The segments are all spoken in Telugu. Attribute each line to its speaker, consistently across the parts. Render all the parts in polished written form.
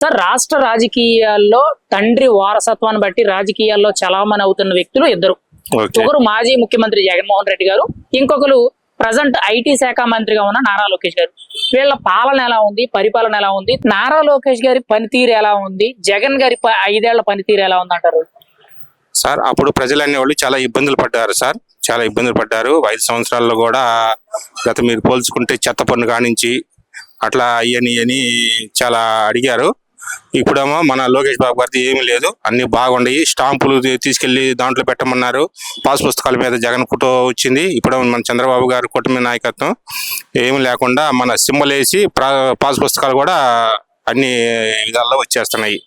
Speaker 1: సార్, రాష్ట్ర రాజకీయాల్లో తండ్రి వారసత్వాన్ని బట్టి రాజకీయాల్లో చలామణి అవుతున్న వ్యక్తులు ఇద్దరు. ఒకరు మాజీ ముఖ్యమంత్రి జగన్మోహన్ రెడ్డి గారు, ఇంకొకరు ప్రజెంట్ ఐటీ శాఖ మంత్రిగా ఉన్న నారా లోకేష్ గారు. వీళ్ళ పాలన ఎలా ఉంది, పరిపాలన ఎలా ఉంది, నారా లోకేష్ గారి పనితీరు ఎలా ఉంది, జగన్ గారి 5 ఏళ్ల పనితీరు ఎలా ఉంది అంటారు?
Speaker 2: సార్, అప్పుడు ప్రజలు అనేవాళ్ళు చాలా ఇబ్బందులు పడ్డారు సార్. చాలా ఇబ్బందులు పడ్డారు. 5 సంవత్సరాల్లో కూడా గత మీరు పోల్చుకుంటే చెత్త పన్ను కానించి అట్లా అయ్యని చాలా అడిగారు. ఇప్పుడేమో మన లోకేష్ బాబు గారిది ఏమీ లేదు, అన్ని బాగుండయి. స్టాంపులు తీసుకెళ్లి దాంట్లో పెట్టమన్నారు. పాస్ పుస్తకాల మీద జగన్ ఫోటో వచ్చింది. ఇప్పుడు మన చంద్రబాబు గారు కూటమి నాయకత్వం ఏమి లేకుండా మన సింబల్ వేసి పాస్ పుస్తకాలు కూడా అన్ని విధాల్లో వచ్చేస్తున్నాయి.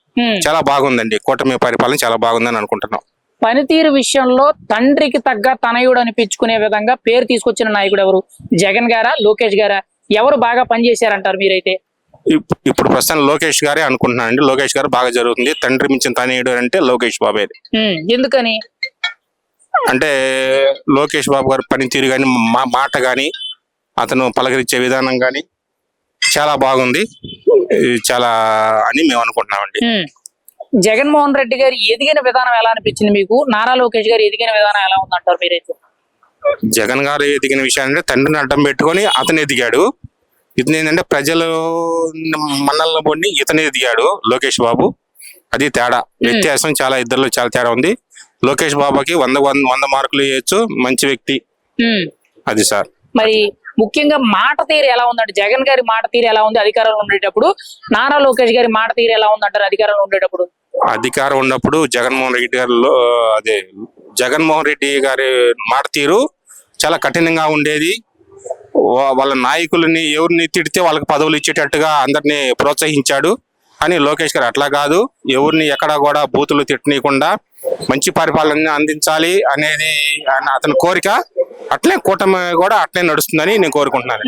Speaker 2: చాలా బాగుందండి. కూటమి పరిపాలన చాలా బాగుందని అనుకుంటున్నాం.
Speaker 1: పనితీరు విషయంలో తండ్రికి తగ్గ తనయుడు అనిపించుకునే విధంగా పేరు తీసుకొచ్చిన నాయకుడు ఎవరు? జగన్ గారా, లోకేష్ గారా? ఎవరు బాగా పనిచేశారంటారు మీరైతే?
Speaker 2: ఇప్పుడు ప్రస్తుతం లోకేష్ గారే అనుకుంటున్నానండి. లోకేష్ గారు బాగా జరుగుతుంది. తండ్రి మించిన తనయుడు అంటే లోకేష్ బాబే.
Speaker 1: ఎందుకని
Speaker 2: అంటే లోకేష్ బాబు గారు పనితీరు కానీ, మాట కానీ, అతను పలకరించే విధానం కానీ చాలా బాగుంది. చాలా అని మేము అనుకుంటున్నామండి.
Speaker 1: జగన్మోహన్ రెడ్డి గారు ఎదిగిన విధానం ఎలా అనిపించింది మీకు? నారా లోకేష్ గారు ఎదిగిన విధానం ఎలా ఉందంటారు మీరైతే?
Speaker 2: జగన్ గారు ఎదిగిన విషయాన్ని తండ్రిని అడ్డం పెట్టుకొని అతను ఎదిగాడు. ఇతను ఏంటంటే ప్రజలు మనల్ని పొంది ఇతను ఎదిగాడు లోకేష్ బాబు. అది తేడా, వ్యత్యాసం చాలా. ఇద్దరిలో చాలా తేడా ఉంది. లోకేష్ బాబుకి 100 మార్కులు ఇవ్వచ్చు. మంచి వ్యక్తి అది సార్.
Speaker 1: మరి ముఖ్యంగా మాట తీరు ఎలా ఉందంటే, జగన్ గారి మాట తీరు ఎలా ఉంది అధికారంలో ఉండేటప్పుడు? నారా లోకేష్ గారి మాట తీరు ఎలా ఉందంటారు అధికారంలో ఉండేటప్పుడు?
Speaker 2: అధికారం ఉన్నప్పుడు జగన్మోహన్ రెడ్డి గారి మాట తీరు చాలా కఠినంగా ఉండేది. వాళ్ళ నాయకులని ఎవరిని తిడితే వాళ్ళకి పదవులు ఇచ్చేటట్టుగా అందరినీ ప్రోత్సహించాడు. అని లోకేష్ గారు అట్లా కాదు, ఎవరిని ఎక్కడా కూడా బూతులు తిట్టనీయకుండా మంచి పరిపాలన అందించాలి అనేది అతని కోరిక. అట్లే కూటమి కూడా అట్లే నడుస్తుందని నేను కోరుకుంటున్నాను.